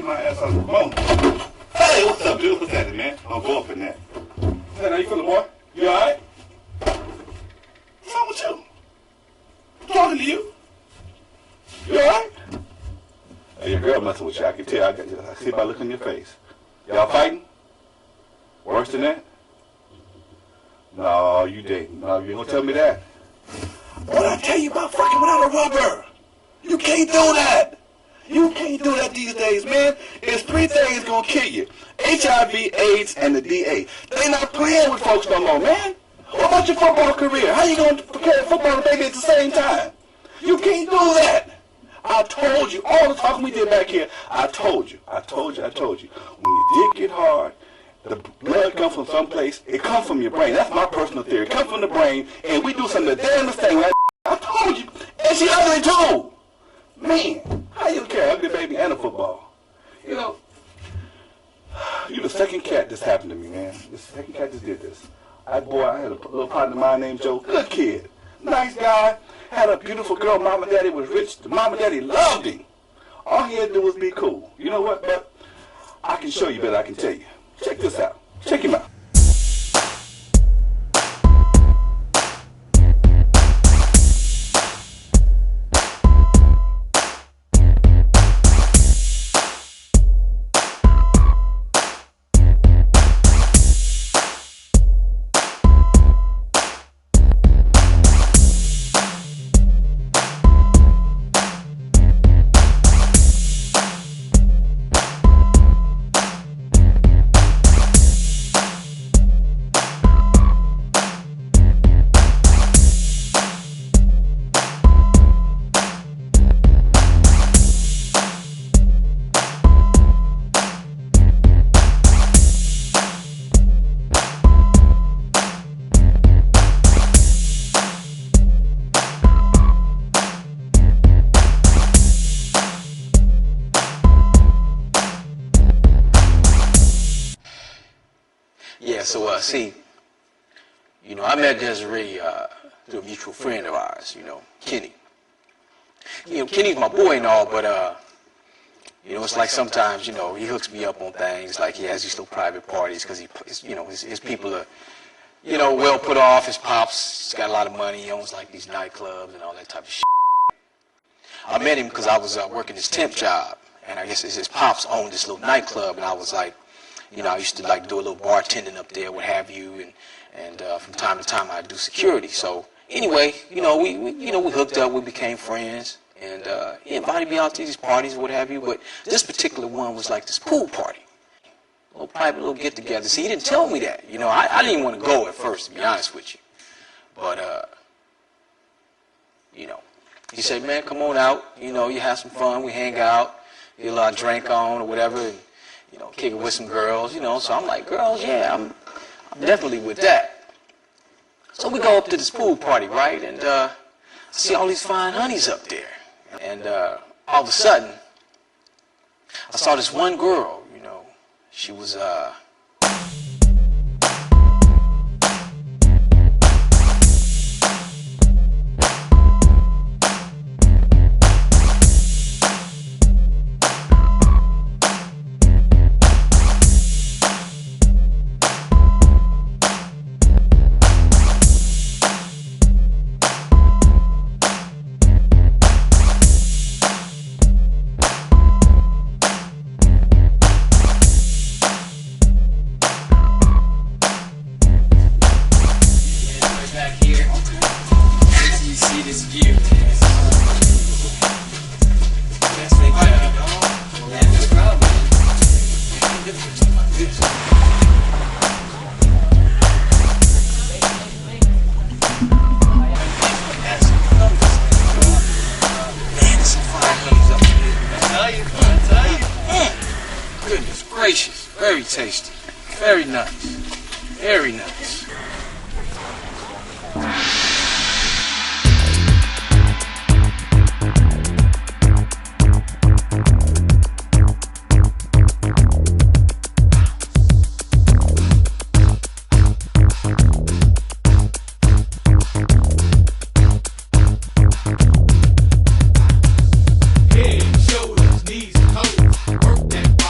my ass on the phone. Hey, what's up, dude? What's happening, man? I'll go up in that. Hey, how you feeling, boy? You alright? What's wrong with you? I'm talking to you. You alright? Hey, your girl messing with you. I can tell. I see by looking in your face. Y'all fighting? Worse than that? No, you didn't. No, you ain't gonna tell me that. What I tell you about fucking without a rubber? You can't do that. You can't do that these days, man. It's 3 things gonna kill you: HIV, AIDS, and the DA. They not playing with folks no more, man. What about your football career? How you gonna prepare football and baby at the same time? You can't do that. I told you, all the talking we did back here, I told you. When your dick get hard, the blood comes from someplace, it comes from your brain. That's my personal theory. It comes from the brain, and we do something the damnedest thing, right? I told you, and she ugly too. Man, how you care, ugly baby and a football? You know, you the second cat this happened to me, man. The second cat just did this. I had a little partner of mine named Joe, good kid, nice guy, had a beautiful girl, mama and daddy was rich, the mama and daddy loved him. All he had to do was be cool. You know what, but I can show you better, I can tell you. Check this out. Check him out. Yeah, so see, you know, I met Desiree through a mutual friend of ours, you know, Kenny. You know, Kenny's my boy and all, but you know, it's like sometimes, you know, he hooks me up on things, like he has these little private parties because you know, his people are, you know, well put off. His pops, he's got a lot of money. He owns like these nightclubs and all that type of shit. I met him because I was working this temp job, and I guess his pops owned this little nightclub, and I was like, you know, I used to like do a little bartending up there, what have you, and from time to time I'd do security. So anyway, you know, we hooked up, we became friends, and he invited me out to these parties, what have you. But this particular one was like this pool party, a little private little get together. See, he didn't tell me that. You know, I didn't want to go at first, to be honest with you, but you know, he said, man, come on out. You know, you have some fun, we hang out, get a lot of drink on or whatever. And, you know, kick it with some girls, you know. So I'm like, girls, yeah, I'm definitely with that. So we go up to this pool party, right? And I see all these fine honeys up there. And all of a sudden, I saw this one girl, you know. She was, goodness gracious, very tasty, very nice, very nice. Head, shoulders, knees, toes, work that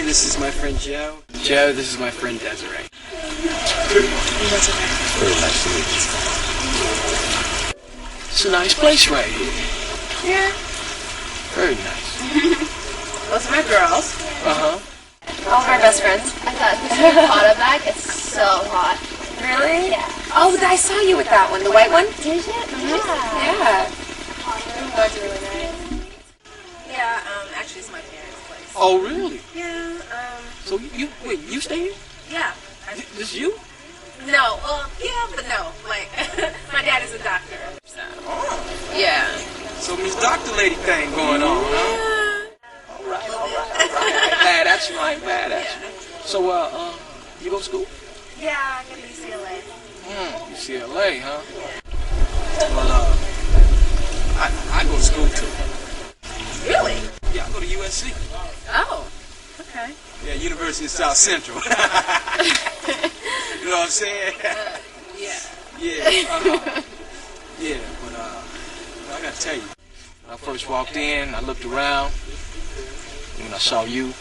Hey, this is my friend Joe. Joe, this is my friend Desiree. Very nice to meet you. It's a nice place right here. Yeah. Very nice. Those are my girls. Uh-huh. All of our best friends. I thought this new Prada bag is so hot. Really? Yeah. Oh, I saw you with that one, the white one. Did you? Yeah. That's really nice. Yeah, actually it's my parents' place. Oh, really? Yeah, So wait, you stay here? yeah. This you? No, well, yeah, but no. Like, my dad is a doctor. So. Yeah. So Miss Doctor Lady thing going on, huh? All right. Bad at you, I ain't bad at you. So, you go to school? Yeah, I go to UCLA. UCLA, huh? Well, I go to school too. Really? Yeah, I go to USC. Oh, okay. Yeah, University of South Central. You know what I'm saying? Yeah. Yeah, but I gotta tell you. When I first walked in, I looked around. And when I saw you,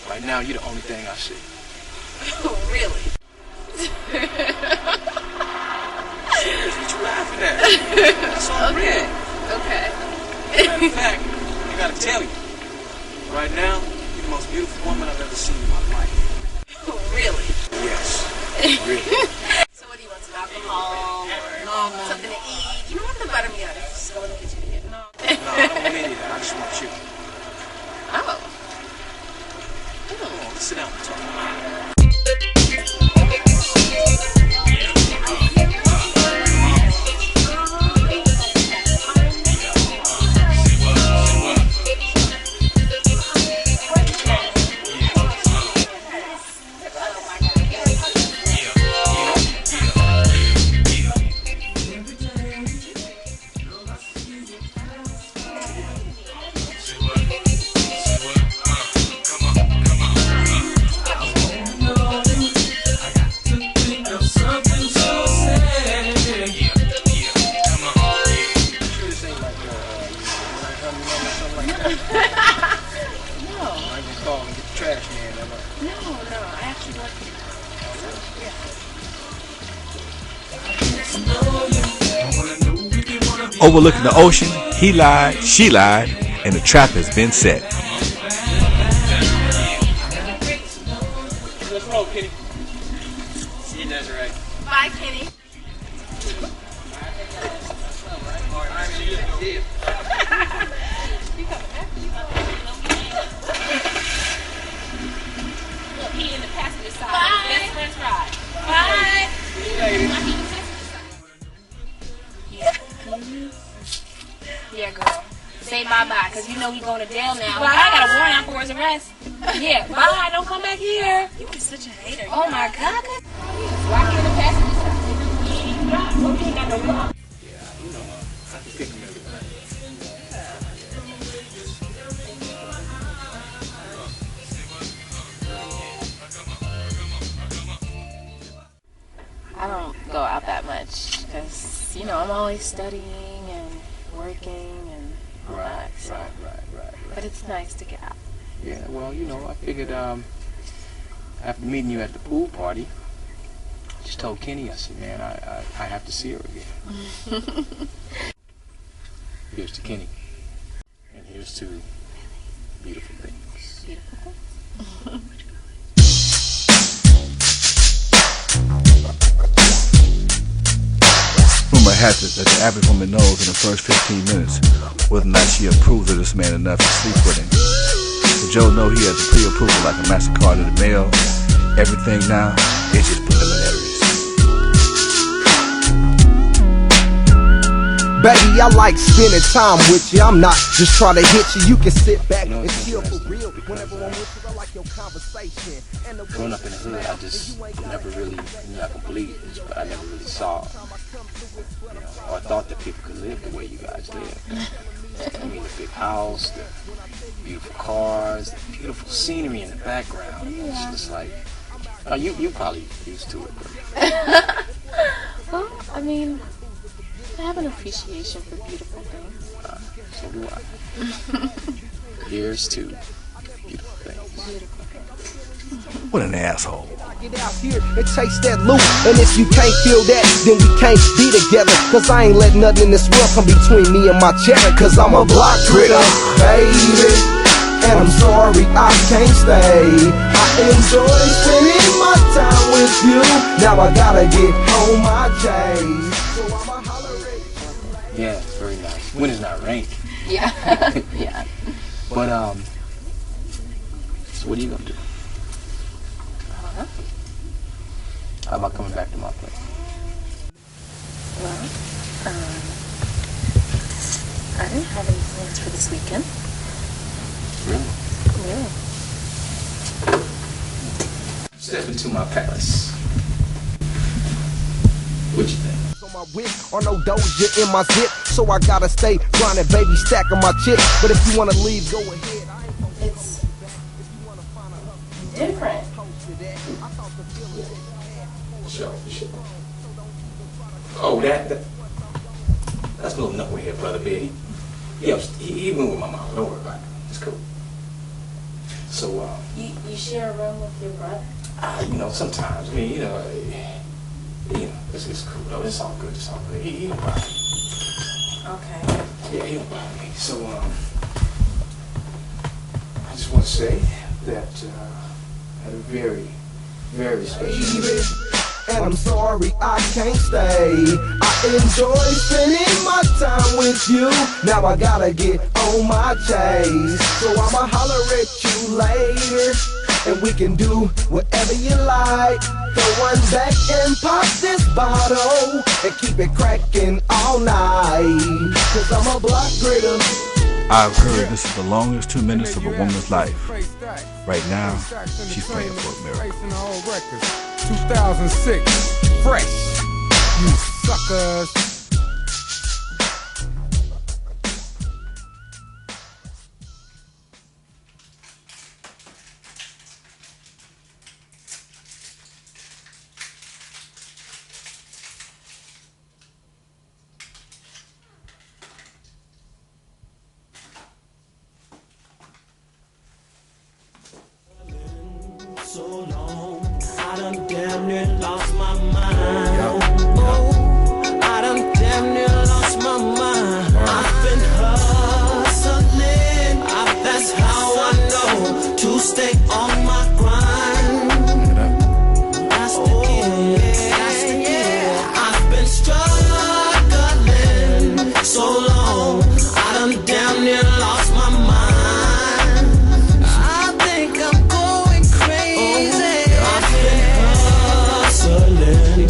right now, you're the only thing I see. Oh, really? Serious, what you laughing at? That's all real. Okay. Matter of fact, I gotta tell you. Right now, you're the most beautiful woman I've ever seen in my life. Oh, really? Yes. Really. So what do you want, some alcohol or something to eat? You know what, the buttermilk. Just go in the kitchen and get it. No, I don't want any of that. I just want you. Oh. Come on, let's sit down and talk. Overlooking the ocean, he lied, she lied, and the trap has been set. Let's roll, Kenny. See you, Desiree. Bye, Kenny. Bye. Yeah, girl. Say bye-bye, because you know he's going to jail now. I got a warrant out for his arrest. Yeah, bye. Don't come back here. You are such a hater. Oh, my God. Why can't the passenger side? Okay, got no car. I can pick him every night. I don't go out that much because, you know, I'm always studying and working and all that. So. Right. But it's nice to get out. Yeah, well, you know, I figured after meeting you at the pool party, I just told Kenny, I said, man, I have to see her again. Here's to Kenny. And here's to beautiful things. Beautiful. Rumor has it that the average woman knows in the first 15 minutes whether or not she approves of this man enough to sleep with him. So Joe know he has a pre-approval like a MasterCard in the mail. Everything now is just preliminaries. Baby, I like spending time with you. I'm not just trying to hit you. You can sit back You know, and it's chill for interesting real. because, Whenever I'm with you, I like your conversation. And the Growing up in the hood, I just never really, I can believe this, but I never really saw, or thought that people could live the way you guys live. I mean, the big house, the beautiful cars, the beautiful scenery in the background. It's just like, you probably used to it, but Well, I mean, I have an appreciation for beautiful things. so do I. Here's to beautiful things. Beautiful things. What an asshole. Get out here and chase that loot. And if you can't feel that, then we can't be together. Cause I ain't let nothing in this world come between me and my cheddar. Cause I'm a block critter, baby. And I'm sorry I can't stay. I enjoy spending my time with you. Now I gotta get home my chase. So I'ma holler at you. Yeah, it's very nice. When it's not raining. Yeah. Yeah. But, so what are you gonna do? How about coming back to my place? Well, I didn't have any plans for this weekend. Really? Really? Step into my palace. What you think? On my whip or no doja in my zip. So I gotta stay grinding, baby, stacking my chips. But if you wanna leave, go ahead. It's different. Sure. Oh, that's little knucklehead brother bear. He went with my mom. Don't worry about it. It's cool. So, You share a room with your brother? Sometimes. I mean, it's cool though. It's all good. It's all good. He don't bother me. Okay. Yeah, he don't bother me. So, I just want to say that I had a very, very special day. And I'm sorry I can't stay. I enjoy spending my time with you. Now I gotta get on my chase. So I'ma holler at you later. And we can do whatever you like. Throw one back and pop this bottle. And keep it cracking all night. Cause I'm a block critter. I've heard this is the longest 2 minutes of a woman's life. Right now, she's praying for a miracle. 2006, fresh, you suckers. So long, I done damn near lost my mind. I done damn near lost my mind. I've been hustling. That's how I know to stay on my grind. That's the key. That's the key. I've been struggling so long. I done damn near lost my mind.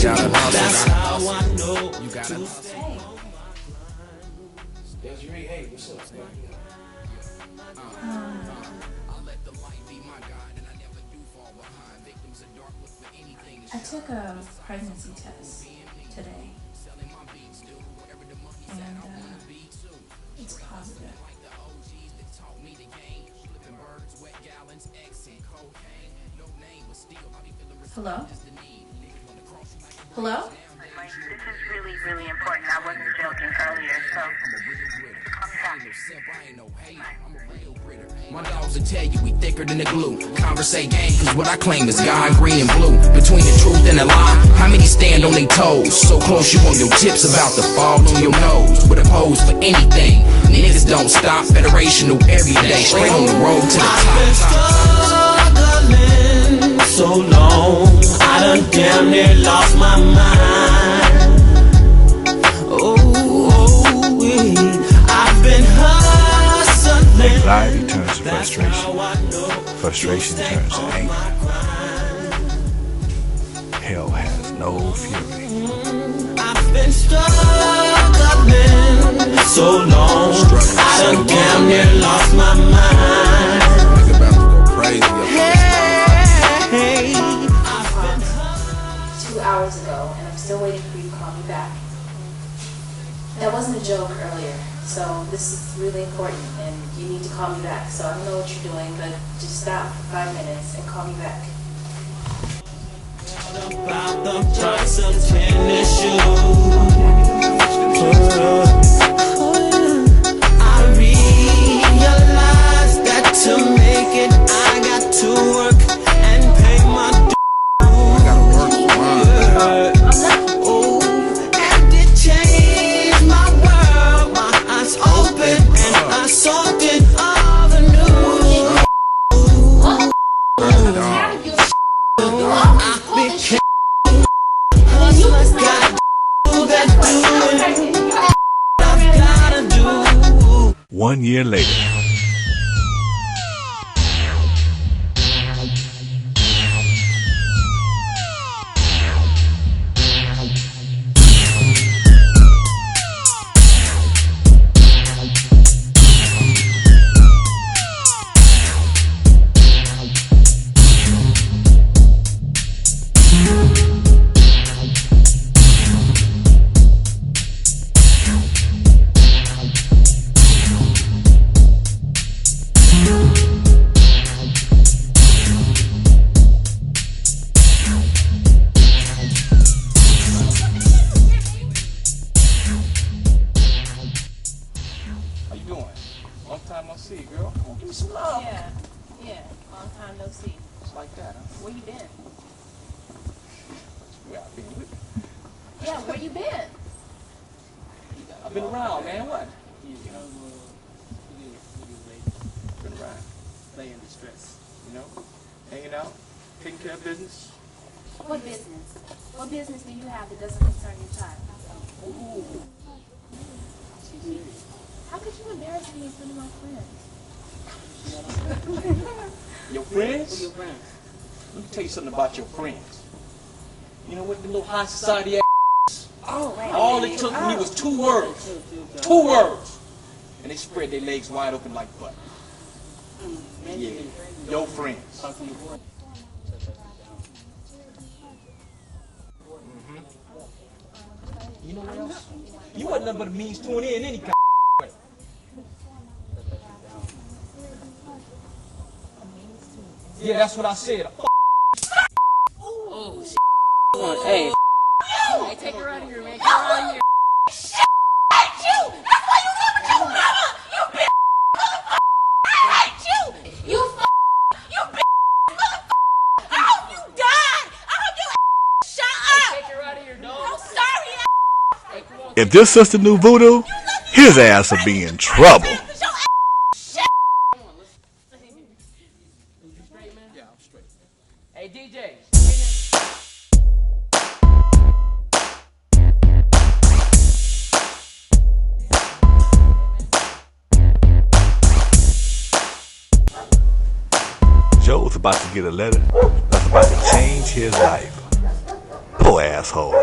That's how I know you gotta stay. Hey, what's up, man? I took a pregnancy test today, and it's positive. Hello? Hello? This is really, really important. I wasn't joking earlier, so my dogs will tell you we thicker than the glue. Conversate game, cause what I claim is God, green and blue. Between the truth and the lie, how many stand on their toes? So close you on your tips, about to fall on your nose. With a pose for anything, niggas don't stop. Federational every day, straight on the road to the top. I've been struggling so long, I done damn near lost my mind. I've been hustling. Anxiety turns to frustration. Frustration turns to anger. Hell has no fury. I've been struggling so long, I done damn near lost my mind. Nigga about to go crazy. Hey, 2 hours ago, and I'm still waiting for you to call me back. That wasn't a joke earlier, so this is really important, and you need to call me back. So I don't know what you're doing, but just stop for 5 minutes and call me back. about the price of tennis shoes. I realized that to make it, I got to work and 1 year later. About your friends. You know what the little high society ass? All it took from me was 2 words. 2 words. And they spread their legs wide open like butter. Yeah. Your friends. You know what else? You wasn't nothing but a means to an end any kind of way. Yeah, that's what I said. Oh, shit. Hey. Hey, take her out of here, man. Get her out of here. Shit, you! That's why you never tell me, mama! You bitch! I hate you! You bitch! Motherfucker! I hope you die! I hope you shut up! Take her out of here, dog. I'm sorry, If this sister knew voodoo, his ass would be in trouble. Hey, DJ. Joe's about to get a letter that's about to change his life. Poor asshole.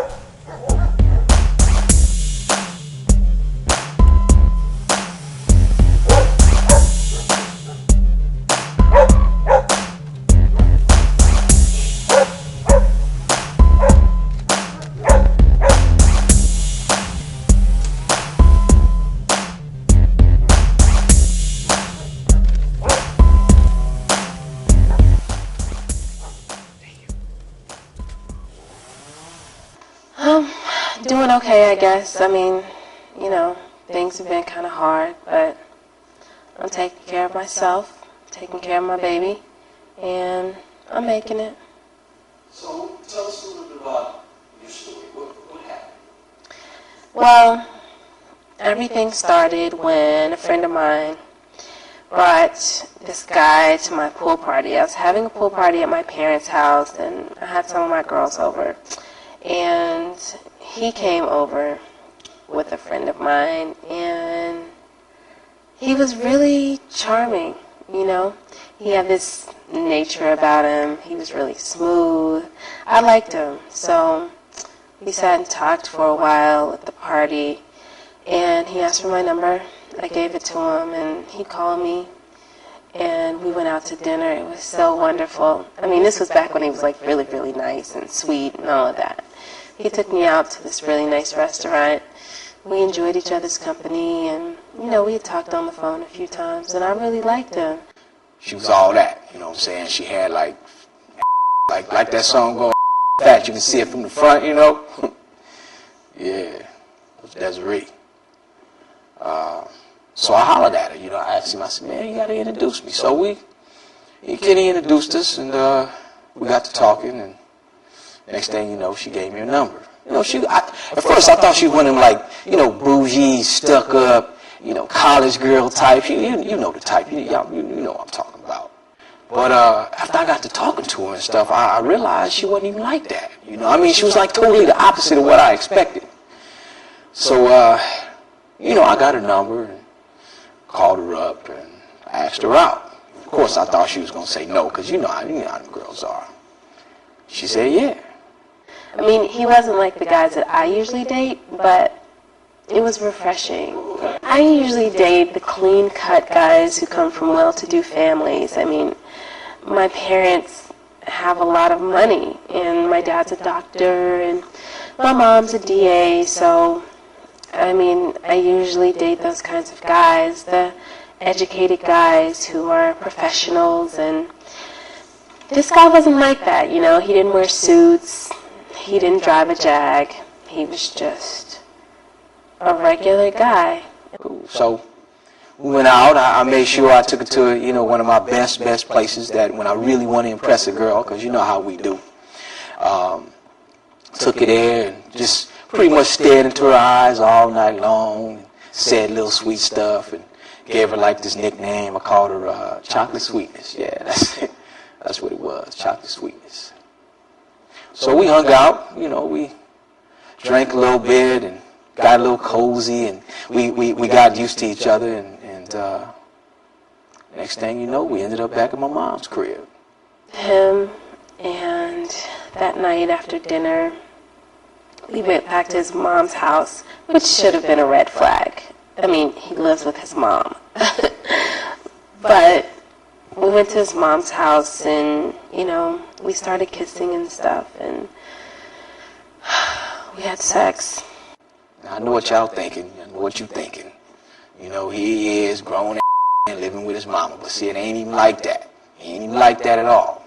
Doing okay, I guess. I mean, you know, things have been kind of hard, but I'm taking care of myself, taking care of my baby, and I'm making it. So, tell us a little bit about your story. What happened? Well, everything started when a friend of mine brought this guy to my pool party. I was having a pool party at my parents' house, and I had some of my girls over. And he came over with a friend of mine, and he was really charming, you know. He had this nature about him. He was really smooth. I liked him. So we sat and talked for a while at the party, and he asked for my number. I gave it to him, and he called me, and we went out to dinner. It was so wonderful. I mean, this was back when he was like really, really nice and sweet and all of that. He took me out to this really nice restaurant. We enjoyed each other's company, and, you know, we had talked on the phone a few times, and I really liked him. She was all that, you know what I'm saying? She had like that song going, that you can see it from the front, you know? Yeah, it was Desiree. So I hollered at her, you know, I asked him, I said, man, you gotta introduce me. So Kenny introduced us, and we got to talking, and next thing you know, she gave me her number. You know, at first I thought she was one of them, like, you know, bougie, stuck up, you know, college girl type. You know the type. You know what I'm talking about. But after I got to talking to her and stuff, I realized she wasn't even like that. You know, I mean, she was like totally the opposite of what I expected. So, you know, I got her number and called her up and asked her out. Of course, I thought she was going to say no, because you know how them girls are. She said yeah. I mean, he wasn't like the guys that I usually date, but it was refreshing. I usually date the clean-cut guys who come from well-to-do families. I mean, my parents have a lot of money, and my dad's a doctor, and my mom's a DA, so, I mean, I usually date those kinds of guys, the educated guys who are professionals, and this guy wasn't like that, you know. He didn't wear suits. He didn't drive a Jag. He was just a regular guy. So we went out. I made sure I took her to, you know, one of my best places that when I really want to impress a girl, because you know how we do. Took her there and just pretty much stared into her eyes all night long, and said little sweet stuff, and gave her like this nickname. I called her Chocolate Sweetness. Yeah, that's it. That's what it was, Chocolate Sweetness. So we hung out, you know, we drank a little bit and got a little cozy, and we got used to each other, and next thing you know, we ended up back at my mom's crib. Him, and that night after dinner, we went back to his mom's house, which should have been a red flag. I mean, he lives with his mom. But we went to his mom's house, and, you know, we started kissing and stuff, and we had sex. Now, I know what y'all thinking. I know what you thinking. You know, he is grown and living with his mama, but see, it ain't even like that. It ain't even like that at all.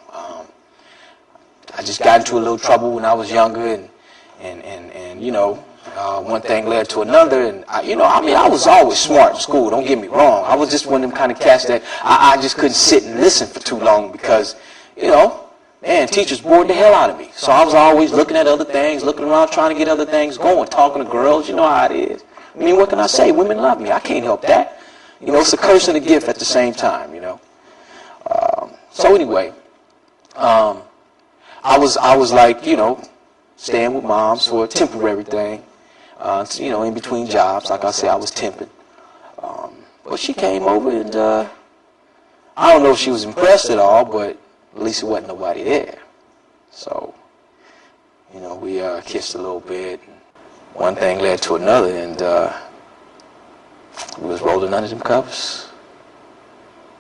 I just got into a little trouble when I was younger, and you know, one thing led to another, and I was always smart in school, don't get me wrong. I was just one of them kind of cats that I just couldn't sit and listen for too long because, you know, man, teachers bored the hell out of me. So I was always looking at other things, looking around, trying to get other things going, talking to girls, you know how it is. I mean, what can I say? Women love me. I can't help that. You know, it's a curse and a gift at the same time, you know. So anyway, I was like, you know, staying with moms for a temporary thing. You know, in between jobs, like I said, I was temping. But she came over, and I don't know if she was impressed at all, but at least it wasn't nobody there. So, you know, we kissed a little bit. One thing led to another, and we was rolling under them covers.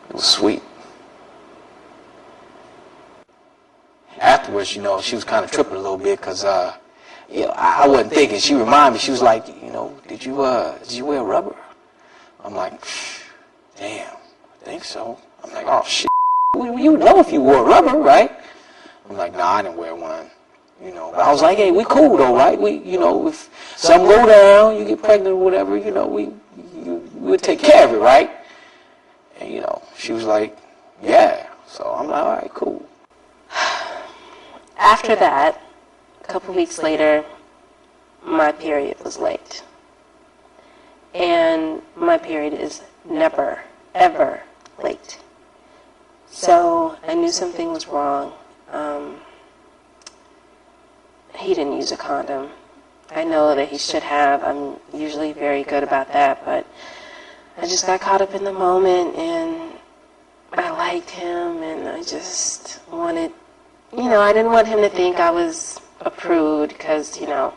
It was sweet. Afterwards, you know, she was kind of tripping a little bit because, you know, I wasn't thinking. She reminded me, she was like, you know, did you wear rubber? I'm like, damn, I think so. I'm like, oh, shit. You know if you wore rubber, right? I'm like, nah, I didn't wear one. You know, but I was like, hey, we cool though, right? We, you know, if something go down, you get pregnant or whatever, you know, we would take care of it, right? And, you know, she was like, yeah. So I'm like, all right, cool. After that, a couple weeks later, my period was late. And my period is never, ever late. So I knew something was wrong. He didn't use a condom. I know that he should have. I'm usually very good about that, but I just got caught up in the moment, and I liked him, and I just wanted, you know, I didn't want him to think I was a prude because, you know,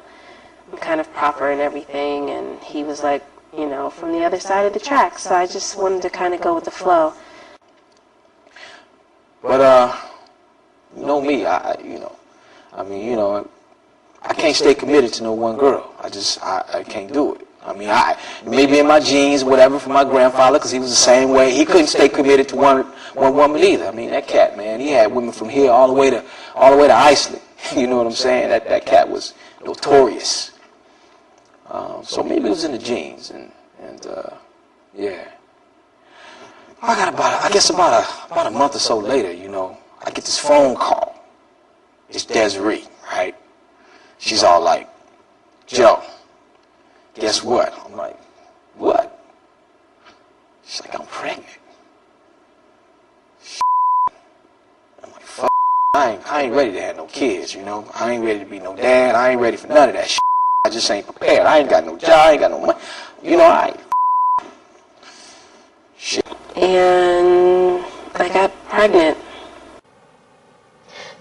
I'm kind of proper and everything, and he was like, you know, from the other side of the tracks, so I just wanted to kind of go with the flow. But, you know me, I can't stay committed to no one girl. I can't do it. I mean, maybe in my genes, whatever, from my grandfather, because he was the same way. He couldn't stay committed to one woman either. I mean, that cat, man, he had women from here all the way to Iceland. You know what I'm saying? That cat was notorious. So maybe it was in the genes, and yeah. I guess about a month or so later, you know, I get this phone call. It's Desiree, right? She's all like, Joe, guess what? I'm like, what? She's like, I'm pregnant. I'm like, fuck, I ain't ready to have no kids, you know? I ain't ready to be no dad. I ain't ready for none of that shit. I just ain't prepared. I ain't got no job. I ain't got no money. You know, and I got pregnant.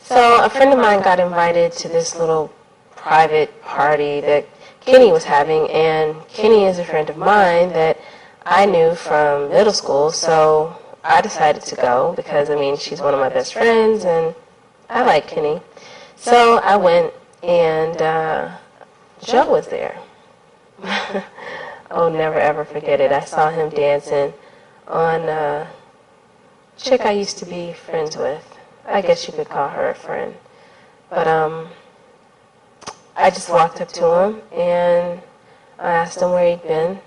So a friend of mine got invited to this little private party that Kenny was having, and Kenny is a friend of mine that I knew from middle school, so I decided to go because, I mean, she's one of my best friends, and I like Kenny. So I went, and Joe was there. I'll never ever forget it. I saw him dancing on a chick I used to be friends with. I guess you could call her a friend. But I just walked up to him and I asked him where he'd been.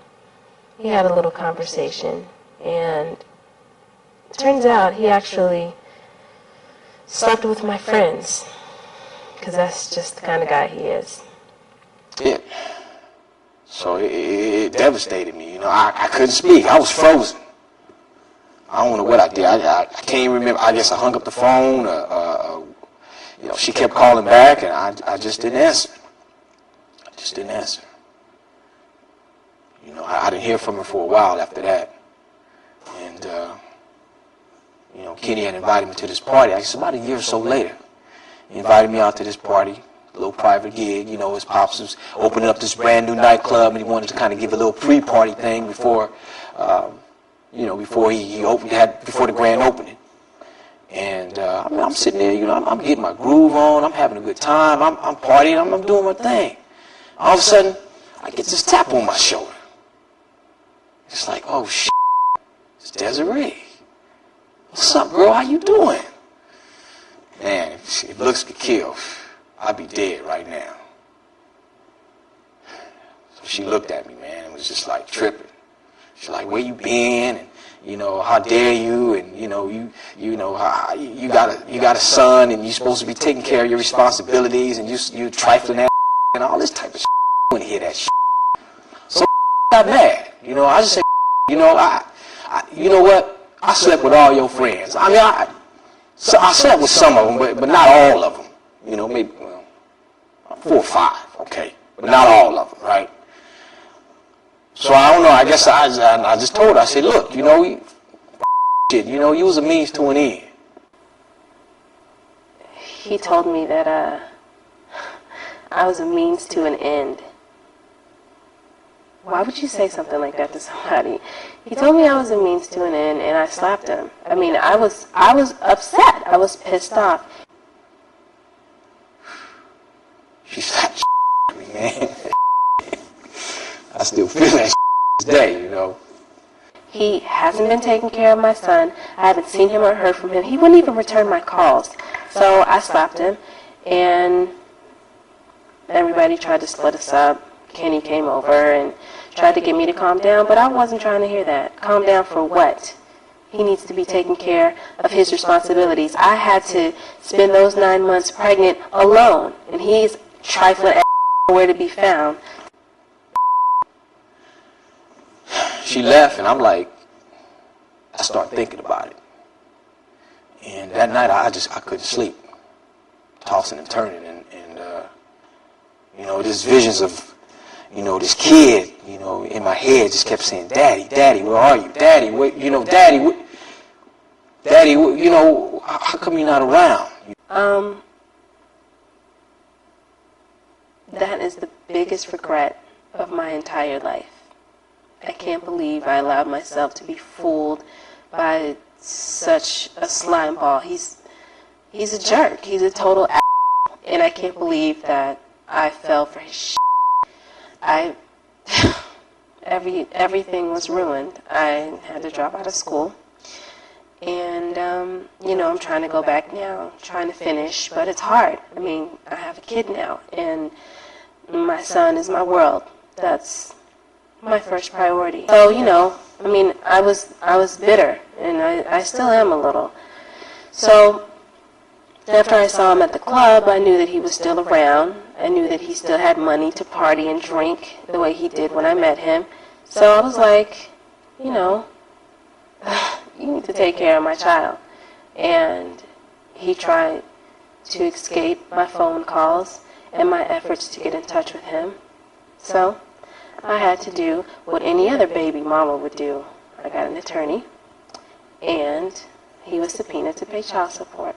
He had a little conversation, and it turns out he actually slept with my friends, because that's just the kind of guy he is. Yeah. So it devastated me. You know, I couldn't speak. I was frozen. I don't know what I did. I can't remember. I guess I hung up the phone. You know, she kept calling back, and I just didn't answer. I just didn't answer. You know, I didn't hear from her for a while after that. And, you know, Kenny had invited me to this party. I guess about a year or so later. He invited me out to this party, a little private gig. You know, his pops was opening up this brand new nightclub, and he wanted to kind of give a little pre-party thing before, you know, before before the grand opening. And I mean, I'm sitting there, you know, I'm getting my groove on, I'm having a good time, I'm partying, I'm doing my thing. All of a sudden, I get this tap on my shoulder. It's like, oh shit, it's Desiree. What's up, girl? How you doing? Man, if looks could kill, I'd be dead right now. So she looked at me, man, and was just like tripping. She's like, where you been? And, you know, how dare you? And, you know, you got a son, and you're supposed to be taking care of your responsibilities, and you trifling that and all this type of shit. I wouldn't hear that shit. So I got mad. You know, I just said, you know, you know what? I slept with all your friends. I mean, I slept with some of them, but not all of them. You know, maybe 4 or 5, okay, but not all of them, right? So I don't know. I guess I just told her. I said, look, you know, you know, you was a means to an end. He told me that I was a means to an end. Why would you say something like that to somebody? He told me I was a means to an end, and I slapped him. I mean, I was upset. I was pissed off. She slapped at me, man. I still feel that today, you know. He hasn't been taking care of my son. I haven't seen him or heard from him. He wouldn't even return my calls. So I slapped him, and everybody tried to split us up. Kenny came over and tried to get me to calm down, but I wasn't trying to hear that. Calm down for what? He needs to be taking care of his responsibilities. I had to spend those 9 months pregnant alone, and he's trifling at nowhere to be found. She left, and I'm like, I start thinking about it. And that night, I couldn't sleep, tossing and turning, and you know, there's visions of, you know, this kid, you know, in my head just kept saying, Daddy, Daddy, where are you? Daddy, where, you know, Daddy, Daddy, you know, how come you're not around? That is the biggest regret of my entire life. I can't believe I allowed myself to be fooled by such a slime ball. He's a jerk. He's a total asshole. And I can't believe that I fell for his shit. Everything was ruined. I had to drop out of school. And, you know, I'm trying to go back now, trying to finish, but it's hard. I mean, I have a kid now, and my son is my world. That's my first priority. So, you know, I mean, I was bitter, and I still am a little. So after I saw him at the club, I knew that he was still around. I knew that he still had money to party and drink the way he did when I met him. So I was like, you know, you need to take care of my child. And he tried to escape my phone calls and my efforts to get in touch with him. So I had to do what any other baby mama would do. I got an attorney, And he was subpoenaed to pay child support.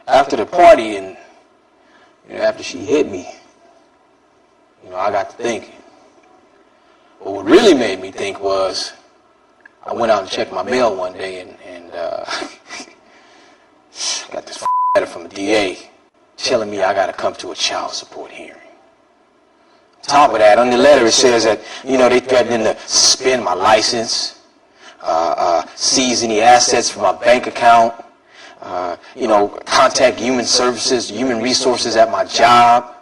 After the party and after she hit me, I got to thinking. But what really made me think was I went out and checked my mail one day and got this letter from the DA telling me I got to come to a child support hearing. On top of that, on the letter it says that, they threatening to suspend my license, seize any assets from my bank account, contact human services, human resources at my job,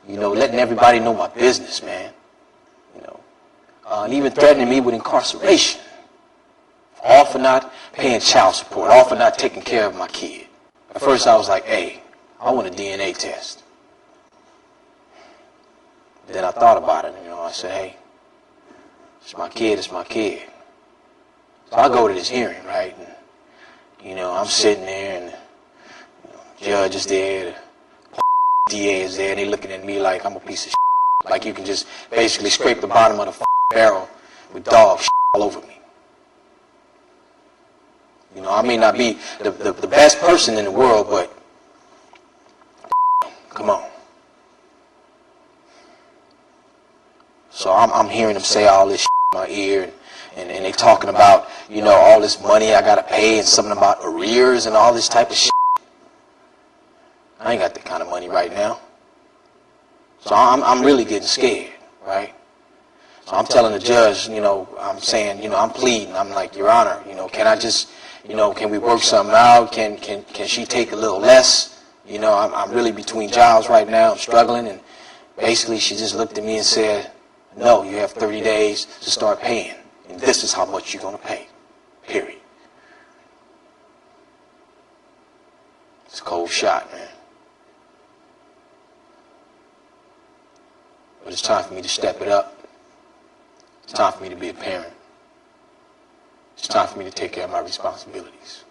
letting everybody know my business, man. And even threatening me with incarceration. All for not paying child support, all for not taking care of my kid. At first I was like, hey, I want a DNA test. Then I thought about it, I said, hey, it's my kid, it's my kid. So I go to this hearing, right? And, I'm sitting there and the judge is there, the DA is there, and they looking at me like I'm a piece of shit. Like you can just basically scrape the bottom of the barrel with dog shit all over me. I may not be the best person in the world, but come on. So I'm hearing them say all this shit in my ear, and they talking about, all this money I gotta pay and something about arrears and all this type of shit. I ain't got that kind of money right now. So I'm really getting scared, right? So I'm telling the judge, I'm saying, I'm pleading. I'm like, Your Honor, can I just, can we work something out? Can she take a little less? I'm really between jobs right now. I'm struggling. And basically she just looked at me and said, no, you have 30 days to start paying. And this is how much you're going to pay, period. It's a cold shot, man. But it's time for me to step it up. It's time for me to be a parent. It's time for me to take care of my responsibilities.